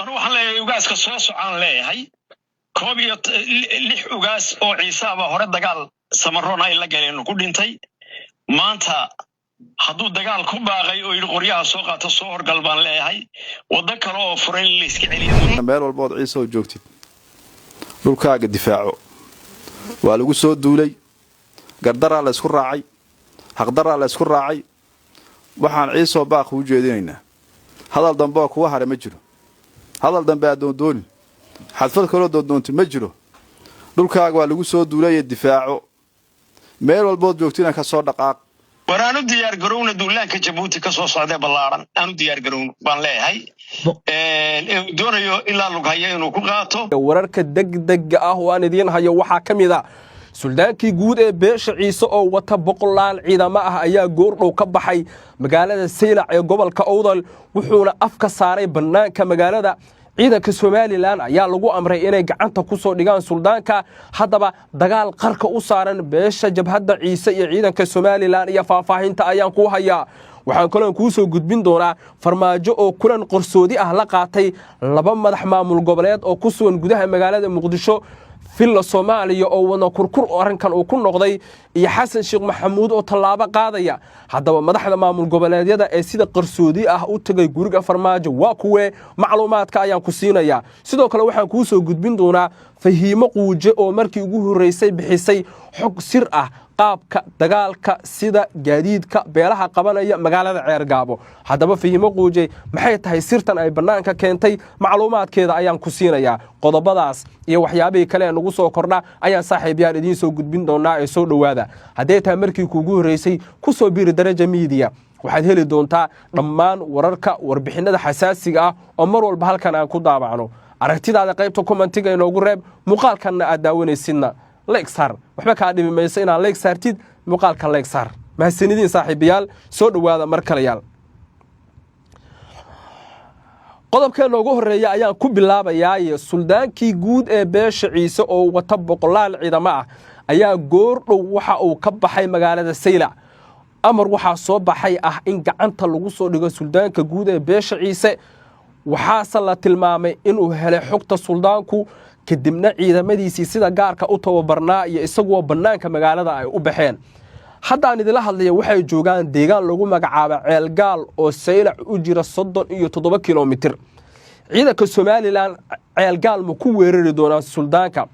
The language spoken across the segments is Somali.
أنا وحلا يوجاس كسوس عن ليه هاي كوبي لح يوجاس أو عيسى بهرد دجال سمرنا إلا جالين كل إنتي ما أنت حدود دجال كوبا غير يقريها سوق تصور قلبان ليه هاي وذكروا فرين اللي سكعليه مال والبعض عيسى وجوتي دول كاج الدفاع والوجو سود دولي قدر على سكر راعي حقدر على سكر راعي waxaan ciiso baaq u jeedinayna hadal dambe ku wahare ma jiro hadal dambe aad doon xadfad kale doonto ma jiro dhulkaaga waa lagu soo duulay difaaco meel walba joogtina ka soo dhaqaaq waraanu diyaar garowna duulaanka Jabuuti ka soo socday ballaaran aanu diyaar garown baan leeyahay doonayo ilaa lug hayo inuu ku qaato wararka degdeg ah waan idin hayo waxa kamid ah suldaankii guud ee beesha ciise oo wata boqolaal ciidamo ah ayaa goordhow ka baxay magaalada Saylac ee gobolka Awdal wuxuuna afka saaray banaanka magaalada ciidanka Soomaaliland ayaa lagu amray inay gacanta ku soo dhigaan suldaanka hadaba dagaal qarka u saaran beesha jabhadda ciise iyo ciidanka Soomaaliland iyo faahfaahinta ayaan ku hayaa waxaan kale ku soo gudbin doonaa farmaajo oo kulan qorsoodi ah la qaatay laba madax maamul goboleed oo ku sugan gudaha magaalada Muqdisho filla Soomaaliya oo wana kurkur arinkan uu ku noqday iyo Xasan Sheekh Maxamuud oo talaabo qaadaya hadaba madaxda maamul goboleedyada ee sida qarsoodi ah u tagay guriga farmaajo waa kuwe macluumaadka ayaan ku siinaya sidoo kale waxaan ku soo gudbin doonaa fahiimo quuje oo markii ugu horeysay bixisay xog sir ah qaabka dagaalka sida gaadiidka beelaha qabanaya magaalada Ceergaabo hadaba fahiimo quuje maxay tahay sirtan ay banaanka keentay macluumaadkeeda ayaan ku siinaya qodobadaas iyo waxyaabaha kale ee nagu soo kordha ayaan saaxiibayaal idin soo gudbin doonaa ee soo dhawaada haddii taa markii kuugu horeysay ku soo biiri daraja media waxaad heli doontaa dhammaan wararka warbixinada xasaasiga ah oo mar walba halkan aan ku daabacno aragtidaada qaybta commentiga inoogu reeb muuqaalkanna aad daawanaysidna like sar waxba ka dhimi mayso inaad like sartid muuqaalka like sar mahadsanidin saaxiibayaal soo dhawaada mar kale yaal qodobkeena ugu horeeya ayaan ku bilaabayaa suldaankii guud ee beesha ciise oo wata boqolaal ciidamo ah ayaa goordhow waxa uu ka baxay magaalada Saylac amar waxa soo baxay ah in gacanta lagu soo dhigo suldaanka guud ee beesha ciise waxaa la tilmaamay inuu helay xogta suldaanku kadibna ciidamadiisii sida gaarka u tababarnaa iyo isagoo banaanka magaalada ay u baxeen haddaan idila hadlaya waxay joogaan deegaan lagu magacaabo Ceelgaal oo Saylac u jira 37 kilomitir ciidanka Soomaaliland Ceelgaal ma ku weerari doonaan suldaanka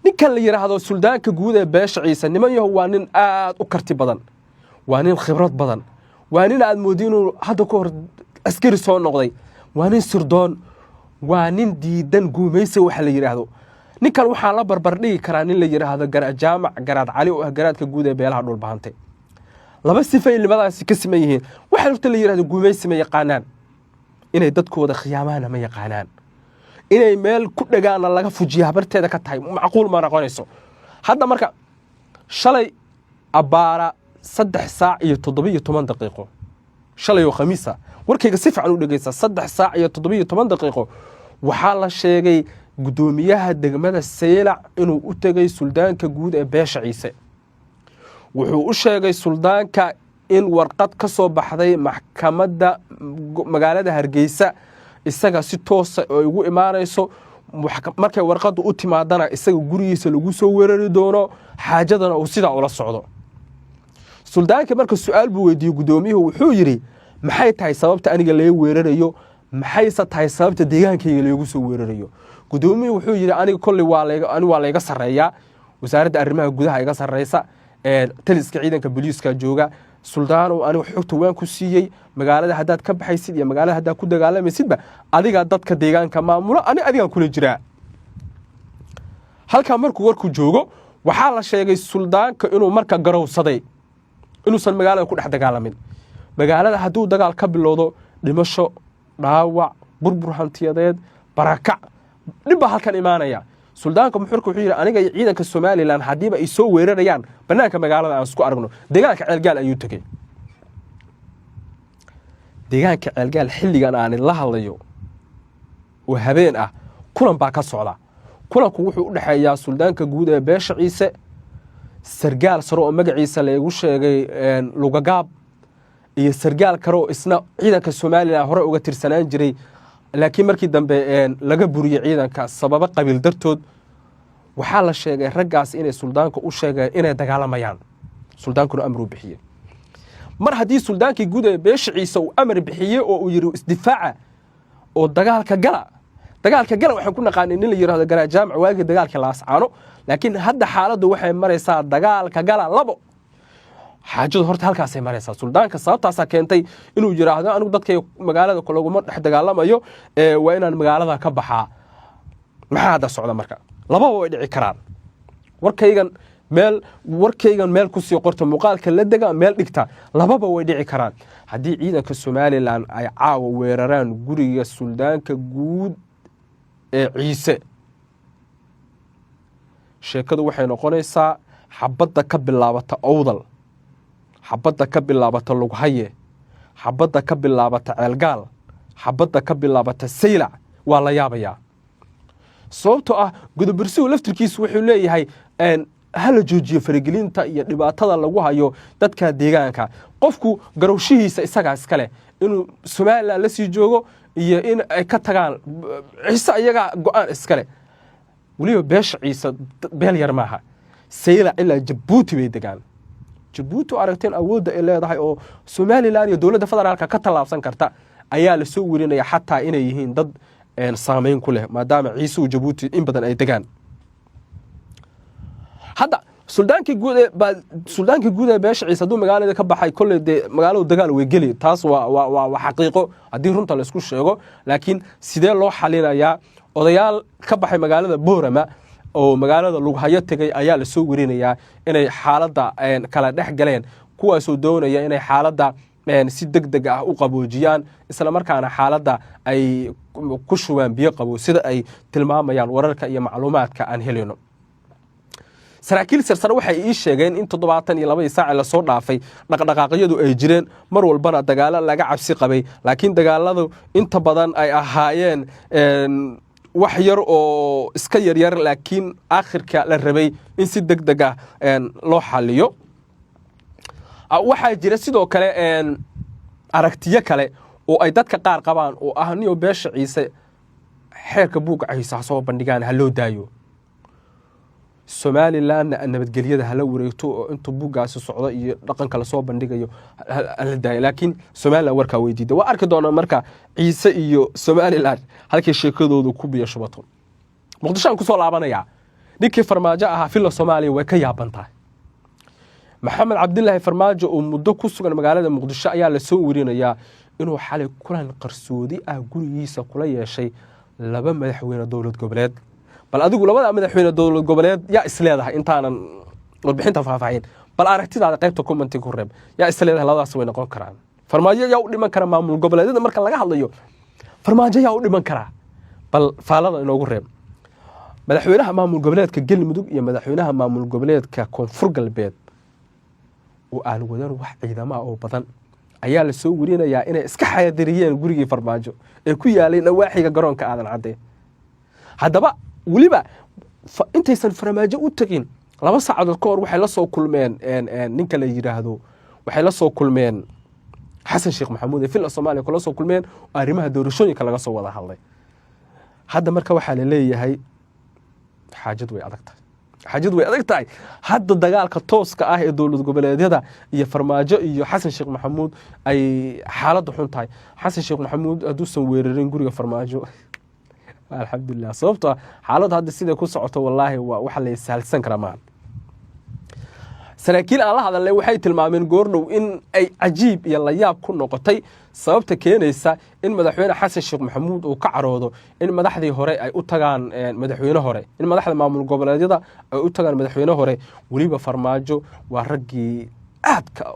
ninkan la yiraahdo suldaanka guud ee beesha ciise nimanyahu waa nin aad u karti badan waa nin khibrad badan waa nin aad moodino hadda ka hor askari soo noqday waa nin sirdoon waa nin diidan guumaysi waxa la yiraahdo ninkan waxa la barbar dhigi karaa nin la yiraahdo Garaad Jaamac Garaad Cali oo garaadka guud ee beelaha dhul bahantay laba sifay limadaasi ka simeeyeen waxa la yiraahdo guumaysi ma yaqaanaan inay dadkooda khiyaamaana ma yaqaanaan inay meel ku dhagaan laga fujiyo habarteeda ka tahay macquul ma noqonayso hadda marka shalay abaara 3 saac iyo 17 daqiiqo shalay oo khamiisa warkayga si fiican u dhageysa 3 saac iyo 17 daqiiqo waxa la sheegay gudoomiyaha degmada Saylac inuu u tagay suldaanka guud ee beesha ciise wuxuu u sheegay suldaanka in warqad ka soo baxday maxkamadda magaalada Hargeysa isaga si toos ah oo ugu imaanayso markay warqadu u timaadana isaga gurigiisa lagu soo weerari doono xaajadana uu sida ula socdo suldaanka marka su'aal buu weydiiyay gudoomiyuhu wuxuu yiri maxay tahay sababta aniga la weerarayo maxay tahay sababta deegaankayga lagu soo weerarayo gudoomiyuhu wuxuu yiri aniga kulli waa layga sareeyaa wasaaradda arrimaha gudaha iga sareysa ee taliska ciidanka booliiska jooga suldaan oo aniga xogta waan ku siiyay magaalada hadaad ka baxaysid iyo magaalada hadaad ku dagaalamaysidba adiga dadka deegaanka maamulo adiga kula jira halka markuu warku joogo waxa la sheegay suldaanka inuu marka garowsaday inuusan magaalada ku dhex dagaalamin magaalada haduu dagaal ka bilowdo dhimasho dhaawac burbur hantiyadeed barakac dhib halkan imaanaya suldaanka muxurku wuxuu yiri aniga ciidanka Soomaaliland hadiiba ay soo weerarayaan banaanka magaalada aan isku aragno deegaanka Ceelgaal ayuu tagay deegaanka Ceelgaal xilligan aan la hadlayo oo habeen ah kulan baa ka socda kulanku wuxuu u dhaxeeyaa suldaanka guud ee beesha ciise sargaal saro oo magaciisa lagu sheegay Lugagaab iyo sargaal karo isna ciidanka Soomaaliland hore uga tirsanaan jiray laakiin markii dambe laga buriyey ciidanka sababa qabiil dartood waxaa la sheegay raggaas inay suldaanka u sheegeen inay dagaalamayaan suldaankuna amar u bixiyey mar haddii suldaankii guud ee beesha ciise uu amar bixiyey oo uu yidhi isdifaaca oo dagaalka gala waxaan ku naqaanay nin la yidhahdo garaa jaamac waagii dagaalka laascaano laakiin hadda xaaladdu waxay maraysaa dagaalka gala labo xaajadu horta halkaasay maraysaa suldaanka sababtaasaa keentay inuu yidhaahdo anigu dadkay magaalada laguma dhex dagaalamayo waa inaan magaalada ka baxaa maxaa hadda socda marka lababa way dhici karaan warkaygan meel kusii qorta muuqaalka la dega meel dhigta lababa way dhici karaan haddii ciidanka somalilan ay caawa weeraraan guriga suldaanka guud ee ciise sheekadu waxay noqonaysaa xabadda ka bilaabata owdal xabadda ka bilaabata lughaye xabadda ka bilaabata ceelgaal xabadda ka bilaabata saylac waa la yaabayaa sababtoo ah gudobursigu laftirkiisu wuxuu leeyahay hala joojiyo faragelinta iyo dhibaatada lagu hayo dadka deegaanka qofku garowshihiisa isagaa iskale inuu somalilan la sii joogo iyo in ay ka tagaan ciise iyagaa go-aan iskale weliba beesha ciise beel yar maaha saylac ilaa jabuuti bay degaan jabuuti aragteen awoodda ay leedahay oo somalilan iyo dowladda federaalka ka tallaabsan karta ayaa la soo werinaya xataa inay yihiin dad saamayn ku leh maadaama ciise uu jabuuti in badan ay degaan hadda suldaankii guud ee beesha ciise hadduu magaalada ka baxay kolley dee magaaladu dagaal way geli taas waa xaqiiqo haddii runta laysku sheego laakiin sidee loo xalinayaa odayaal ka baxay magaalada boorama oo magaalada lughayo tegay ayaa la soo werinayaa inay xaaladda kala dhex galeen kuwaasoo doonaya inay xaaladda si deg deg ah u qaboojiyaan isla markaana xaaladda ay ku shubaan biyo qabo sida ay tilmaamayaan wararka iyo macluumaadka aan helayno saraakiil sarsare waxay ii sheegeen in 72 saac la soo dhaafay dhaqdhaqaaqyadu ay jireen mar walbana dagaalo laga cabsi qabay laakiin dagaaladu inta badan ay ahaayeen wax yar oo iska yaryar laakiin aakhirka la rabay in si deg deg ah loo xaliyo waxaa jira sidoo kale aragtiyo kale oo ay dadka qaar qabaan oo ah niyo beesha ciise xeerka buuga ciise soo bandhigaan ha loo daayo somalilan nabadgelyada hala wareegto oo inta buugaasi socdo iyo dhaqanka la soo bandhigayo la daayo laakiin somalilan warkaa weydiida waa arki doonaa marka ciise iyo somalilan halkii sheekadoodu ku biyo shubato muqdishoan ku soo laabanaya ninkii farmaajo ahaa filla soomaaliya way ka yaaban tahay maxamed cabdilaahi farmaajo oo muddo ku sugan magaalada muqdisho ayaa la soo werinayaa inuu xalay kulan qarsoodi ah gurigiisa kula yeeshay 2 madaxweyne dowlad goboleed bal adigu labada madaxweyne dowlad goboleed yaa isleedahay intaanan warbixinta faahfaahin bal aragtidaada qaybta comment ku reeb yaa isleedahay labadaas way noqon karaan farmaajo yaa u dhiman kara maamul goboleedyada marka laga hadlayo farmaajo yaa u dhiman kara bal faalada inoogu reeb madaxweynaha maamul goboleedka galmudug iyo madaxweynaha maamul goboleedka koonfur galbeed oo aan wadan wax ciidamo oo badan ayaa la soo werinayaa inay iska xaadiriyeen gurigii farmaajo ee ku yaalay nawaaxiga garoonka aadan cadde haddaba weliba intaysan farmaajo u tagin 2 saacadood ka hor waxay la soo kulmeen ninka la yiraahdo waxay la soo kulmeen xasan sheekh maxamuud ee filla Soomaaliya kula soo kulmeen arrimaha doorashooyinka laga soo wada hadlay hadda marka waxa la leeyahay xaajad way adag tahay hadda dagaalka tooska ah ee dowlad goboleedyada iyo farmaajo iyo xasan sheekh maxamuud ay xaaladdu xun tahay xasan sheekh maxamuud aduusan weerarin guriga farmaajo alxamdulillah sababta xaaladdu hadda sida ku socoto wallahi waxa la isaalsan karaa maan saraakiil aan la hadalay waxay tilmaameen goordhow in ay cajiib iyo la yaab ku noqotay sababta keenaysa in madaxweyne xasan sheekh maxamuud uu ka caroodo in madaxdii hore ay u tagaan madaxweyne hore in madaxda maamul goboleedyada ay u tagaan madaxweyne hore waliba farmaajo waa raggii aadka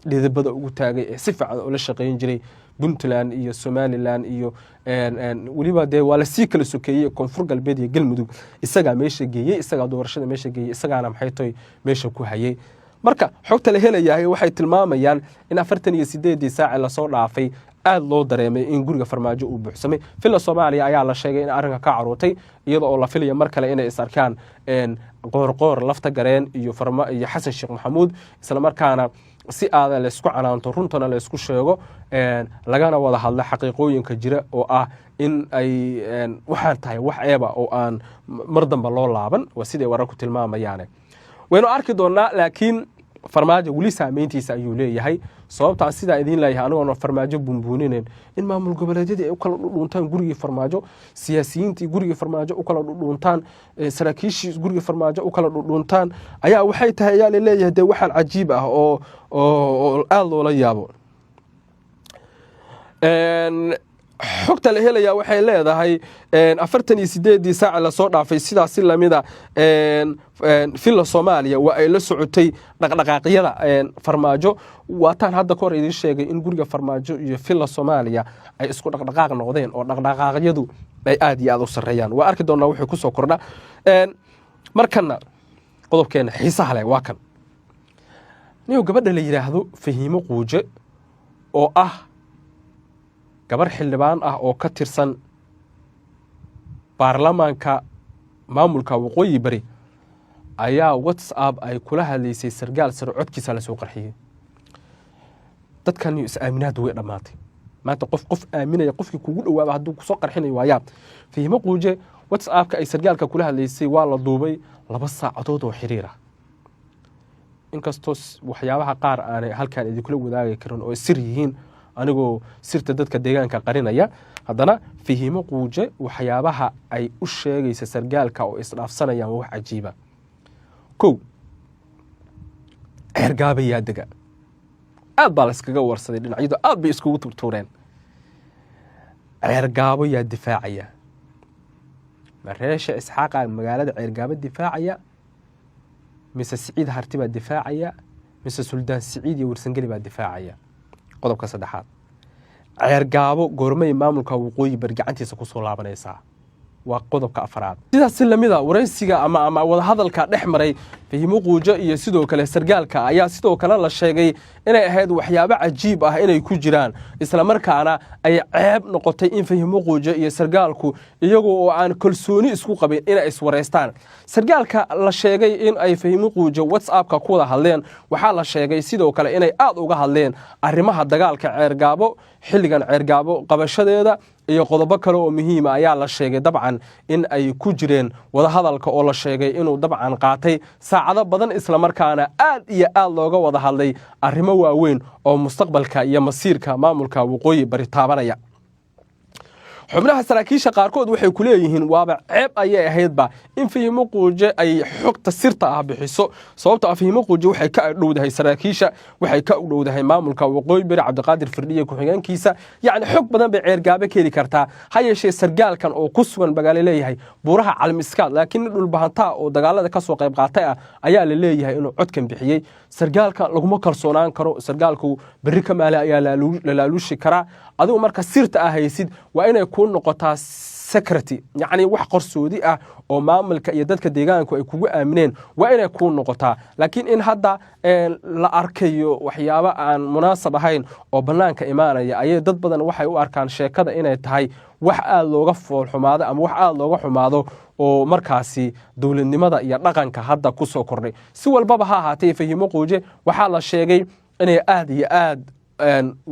dhidibada ugu taagay ee si fiican ula shaqeyn jiray puntland iyo somalilan iyo weliba dee waa la sii kala sokeeyey koonfur galbeed iyo galmudug isagaa meesha geeyey isagaa doorashada meesha geeyey isagaana maxay tahay meesha ku hayay marka xogta la helayahay waxay tilmaamayaan in 48 saac la soo dhaafay aad loo dareemay in guriga farmaajo uu buuxsamay filla Soomaaliya ayaa la sheegay in arrinka ka carootay iyadoo oo la filayo mar kale inay is arkaan qoor lafta gareen iyo xasan sheekh maxamuud isla markaana si aada la isku canaanto runtana la isku sheego lagana wada hadlo xaqiiqooyinka jira oo ah in ay waxaan tahay wax eeba oo aan mar dambe loo laaban waa siday wararku tilmaamayaan waynu arki doonaa laakiin farmaajo weli saameyntiisa ayuu leeyahay sababtaan sidaa idiin leeyahay anigoona farmaajo bunbuuninayn in maamul goboleedyadii ay u kala dhudhuuntaan gurigii farmaajo siyaasiyiintii gurigii farmaajo u kala dhudhuuntaan saraakiishii gurigii farmaajo u kala dhudhuuntaan ayaa waxay tahay ayaa la leeyahay dee waxaan cajiib ah oo aada loola yaabo xogta la helaya waxay leedahay 48 saac la soo dhaafay sidaas lamida filla Soomaaliya waa ay la socotay dhaqdhaqaaqyada farmaajo waataan hadda ka hor idin sheegay in guriga farmaajo iyo filla Soomaaliya ay isku dhaqdhaqaaq noqdeen oo dhaqdhaqaaqyadu ay aad iyo aad u sareeyaan waa arki doonaa wixii ku soo kordha markana qodobkeena xiisaha leh waa kan niyo gabadha la yiraahdo Fahiimo Quuje oo ah gabar xildhibaan ah oo ka tirsan baarlamaanka maamulka waqooyi bari ayaa WhatsApp ay kula hadlaysay sargaal sare codkiisa la soo qarxiyay dadkan is aaminaad way dhamaatay maanta qof aaminaya qofkii kugu dhawaaba haduu ku soo qarxinayo waayaa Fahiimo Quuje WhatsApp-ka ay sargaalka kula hadlaysay waa la duubay 2 saacadood oo xiriir ah inkastoo waxyaabaha qaar aan halkaan idin kula wadaagi karin oo sir yihiin anigoo sirta dadka deegaanka qarinaya haddana Fahiimo Quuje waxyaabaha ay u sheegaysa sargaalka oo isdhaafsanayaan wax cajiiba ergaabayaa dega aad baa la iskaga warsaday dhinacyadu aad bay iskugu turtuureen ergaabo yaa difaacaya mareesha Isxaaqa magaalada ergaabo difaacaya mise Siciid Harti baa difaacaya mise Suldaan Siciid iyo Warsangeli baa difaacaya qodobka saddexaad ergaabo goormay maamulka waqooyi bari gacantiisa ku soo laabanaysa waa qodobka afraad sidaas lamida waraysiga ama wada hadalka dhexmaray Fahiimo Quuje iyo sidoo kale sargaalka ayaa sidoo kale la sheegay inay ahayd waxyaabo cajiib ah inay ku jiraan isla markaana ay ceeb noqotay in Fahiimo Quuje iyo sargaalku iyagoo aan kalsooni isku qabin inay iswareystaan sargaalka la sheegay in ay Fahiimo Quuje WhatsApp-ka ku wada hadleen waxa la sheegay sidoo kale inay aad uga hadleen arrimaha dagaalka Ceergaabo xilligan Ceergaabo qabashadeeda iyo qodobo kale oo muhiim ah ayaa la sheegay dabcan in ay ku jireen wada hadalka oo la sheegay inuu dabcan qaatay saacado badan isla markaana aad iyo aad looga wada hadlay arrimo waaweyn oo mustaqbalka iyo masiirka maamulka waqooyi bari taabanaya xubnaha saraakiisha qaarkood waxay ku leeyihiin waaba ceeb ayay ahaydba in Fahiimo Quuje ay xogta sirta ah bixiso sababtoo ah Fahiimo Quuje waxay ka dhowdahay saraakiisha waxay ka dhowdahay maamulka waqooyi bari Cabdiqaadir Firdhiye ku xigeenkiisa yaani xog badan bay ceergaabe keeli kartaa hayeeshee sargaalkan oo ku sugan magaalo leeyahay buuraha Calmiskaad laakiin dhul bahanta oo dagaalada ka soo qayb qaatay ah ayaa la leeyahay inuu codkan bixiyay sargaalka laguma kalsoonaan karo sargaalku bari kamaale ayaa la laaluushi karaa adigu marka sirta ah haysid waa inay ku noqotaa secretary yani wax qarsoodi ah oo maamulka iyo dadka deegaanku ay kugu aamineen waa inay ku noqotaa laakiin in hadda la arkayo waxyaabo aan munaasab ahayn oo banaanka imaanaya ayay dad badan waxay u arkaan sheekada inay tahay wax aad looga foolxumaado ama wax aad looga xumaado oo markaasi dawladnimada iyo dhaqanka hadda ku soo kordhay si walbaba ha ahaatee Fahiimo Quuje waxa la sheegay inay aad iyo aad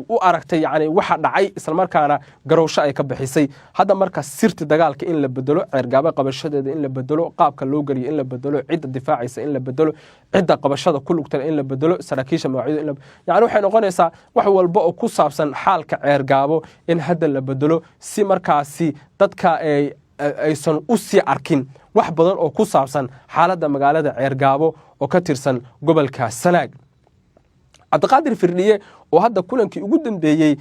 u aragtay yani waxa dhacay isla markaana garowsho ay ka bixisay hadda marka sirta dagaalka in la bedelo Ceergaabo qabashadeeda in la bedelo qaabka loo galiyo in la bedelo cidda difaacaysa in la bedelo cidda qabashada ku lugtan in la bedelo saraakiisha magacyada in la yani waxay noqonaysaa wax walba oo ku saabsan xaalka Ceergaabo in hadda la bedelo si markaasi dadka aysan u sii arkin wax badan oo ku saabsan xaaladda magaalada Ceergaabo oo ka tirsan gobolka Sanaag Cabdiqaadir Firdhiye oo hadda kulankii ugu dambeeyay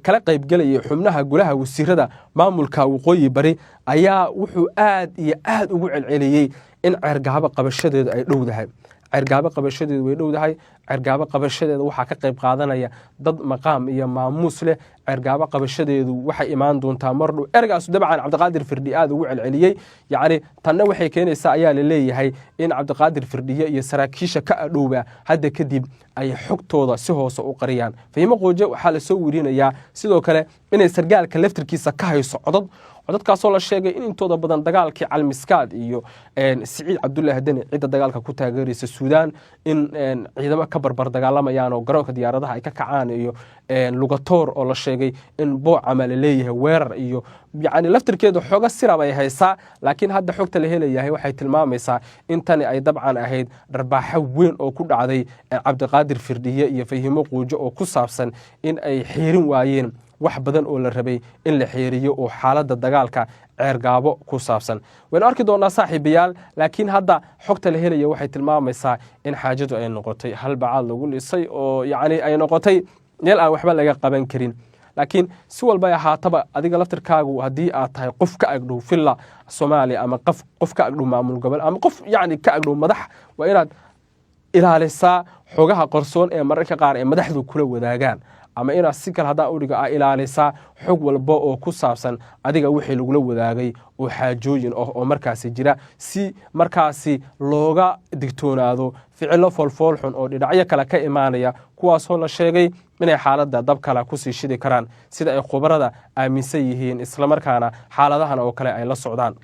kala qayb galay xubnaha golaha wasiirada maamulka waqooyi bari ayaa wuxuu aad iyo aad ugu celceliyay in Ceergaabo qabashadeedu ay dhowdahay Ceergaabo qabashadeedu way dhowdahay Ceergaabo qabashadeedu waxa ka qayb qaadanaya dad maqaam iyo maamuus leh Ceergaabo qabashadeedu waxay imaan doontaa mar dhow ergaas dabcan Cabdiqaadir Firdhiye aad ugu celceliyay yaani tanna waxay keenaysaa ayaa la leeyahay in Cabdiqaadir Firdhiye iyo saraakiisha ka adhowba hadda kadib ay xogtooda si hoose u qariyaan Fahiimo Quuje waxa la soo wirinayaa sidoo kale inay sargaalka laftirkiisa ka hayso codadkaasoo la sheegay in intooda badan dagaalkii Calmiskaad iyo Siciid Cabdullaahi Deni cidda dagaalka ku taageeraysa Suudaan in ciidamo ka barbar dagaalamayaan oo garoonka diyaaradaha ay ka kacaan iyo lugatoor oo la sheegay in boocama la leeyahay weerar iyo yacni laftirkeedu xooga sirab ay haysaa laakiin hadda xogta la helayahay waxay tilmaamaysaa in tani ay dabcan ahayd dharbaaxo weyn oo ku dhacday cabdiqaadir firdhiye iyo fahimo quujo oo ku saabsan in ay xiirin waayeen wax badan oo la rabay in la xeeriyo oo xaaladda dagaalka ceergaabo ku saabsan waynu arki doonaa saaxiibayaal laakiin hadda xogta la helaya waxay tilmaamaysaa in xaajadu ay noqotay hal bacaad lagu dhisay oo yacni ay noqotay meel aan waxba laga qaban karin laakiin si walba ay ahaataba adiga laftirkaagu haddii aad tahay qof ka agdhow villa soomaaliya ama qof ka agdhow maamul gobol ama qof yacni ka agdhow madax waa inaad ilaalisaa xogaha qarsoon ee mararka qaar ee madaxdu kula wadaagaan ama inaad si kale haddaan udhiga a ilaalisaa xog walba oo ku saabsan adiga wixii lagula wadaagay oo xaajooyin ah oo markaasi jira si markaasi looga digtoonaado ficilo foolfoolxun oo dhinacyo kale ka imaanaya kuwaasoo la sheegay inay xaaladda dab kale kusii shidi karaan sida ay khubarada aaminsan yihiin islamarkaana xaaladahan oo kale ay la socdaan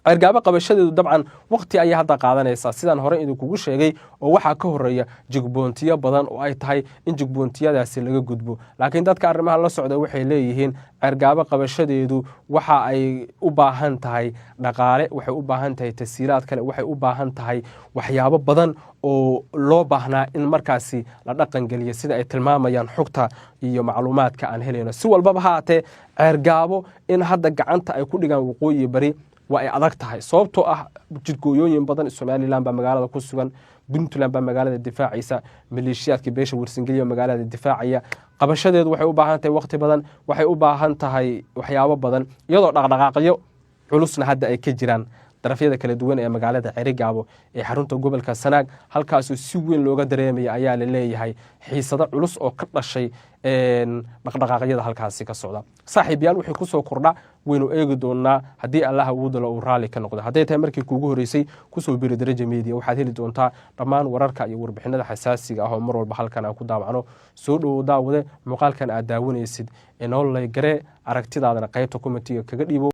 ceergaabo qabashadeedu dabcan waqti ayay hadda qaadanaysaa sidaan hore idinkugu sheegay oo waxaa ka horeeya jigboontiyo badan oo ay tahay in jigboontiyadaasi laga gudbo laakiin dadka arrimaha la socda waxay leeyihiin ceergaabo qabashadeedu waxa ay u baahan tahay dhaqaale waxay u baahan tahay tasiilaad kale waxay u baahan tahay waxyaabo badan oo loo baahnaa in markaasi la dhaqangeliyo sida ay tilmaamayaan xogta iyo macluumaadka aan helayno si walbaba haatee ceergaabo in hadda gacanta ay ku dhigaan waqooyi bari waa ay adag tahay sababtoo ah jidgooyooyin badan somalilan baa magaalada ku sugan puntland baa magaalada difaacaysa maleeshiyaadka beesha warsangeliya magaalada difaacaya qabashadeedu waxay u baahan tahay waqti badan waxay u baahan tahay waxyaabo badan iyadoo dhaqdhaqaaqyo culusna hadda ay ka jiraan darafyada kala duwan ee magaalada Ceerigaabo ee xarunta gobolka Sanaag halkaas oo si weyn looga dareemay ayaa la leeyahay xiisado culus oo ka dhashay dhaqdhaqaaqyada halkaasi ka socda saaxiibayaal wixii ku soo kordha waynu eegi doonaa haddii Allah uu dalo uu raali ka noqdo haddii tahay markii kuugu horeysay ku soo biiri daraja media waxaad heli doontaa dhammaan wararka iyo warbixinada xasaasiga ah oo mar walba halkan aan ku daawacno soo dhaw daawade muuqaalkan aad daawanaysid inoo lay gare aragtidaadana qaybta commentiga kaga dhiibo